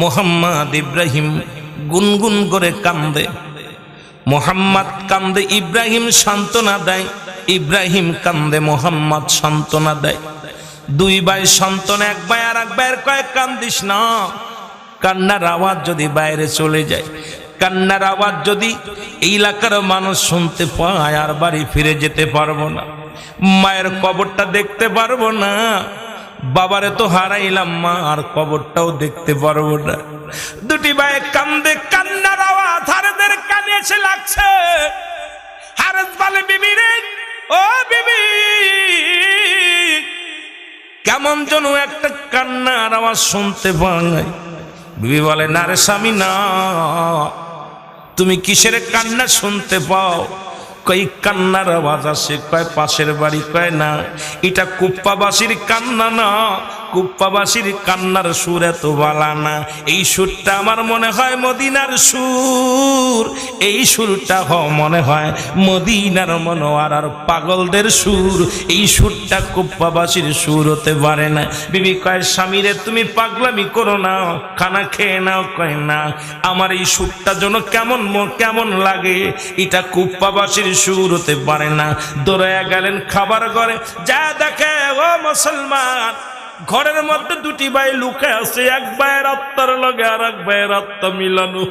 মোহাম্মদ ইব্রাহিম গুনগুন করে কান্দে। মোহাম্মদ কান্দে, ইব্রাহিম সান্ত্বনা দেয়। ইব্রাহিম কান্দে, মোহাম্মদ সান্ত্বনা দেয়। দুই ভাই সান্ত্বনা, এক ভাই আর এক ভাইয়ের কয় কান্দিস না। কান্নার আওয়াজ যদি বাইরে চলে যায়, কান্নার আওয়াজ যদি এই এলাকার মানুষ শুনতে পায়, আর বাড়ি ফিরে যেতে পারবো না, মায়ের কবরটা দেখতে পারবো না। বাবারে তো হারাইলাম, মা আর কবরটাও দেখতে পারবো না। দুটি ভাই কান্দে, কান্নার আওয়াজ হারেদের কানে এসে লাগছে। হারেস বলে, বিবি রে, ও বিবি, কেমন যেন একটা কান্নার আওয়াজ শুনতে পাই। বিবি বলে, না রে স্বামী না, তুমি কিসের কান্না শুনতে পাও? কই কান্নার আওয়াজ আসে, কয় পাশের বাড়ি, কয় না এটা কুপ্পাবাসীর কান্না না, কুপ্পাবাসীর কান্নার সুর এত বালা না। এই সুরটা আমার মনে হয় মদিনার সুর, এই সুরটা মনে হয় মদিনার মনোয়ার আর পাগলদের সুর, এই সুরটা কুপ্পাবাসীর সুর হতে পারে না। বিবি কয়, স্বামীরে তুমি পাগলামি করো না, খানা খেয়ে নাও। কয় না, আমার এই সুরটা যেন কেমন কেমন লাগে, এটা কুপ্পাবাসীর সুর হতে পারে না। দৌড়াইয়া গেলেন খাবার ঘরে, যা দেখে ও মুসলমান, ঘরের মধ্যে দুটি ভাই লুকে আছে, এক ভাইয়ের আত্মার লগে আর এক ভাইয়ের আত্মা মিলানো।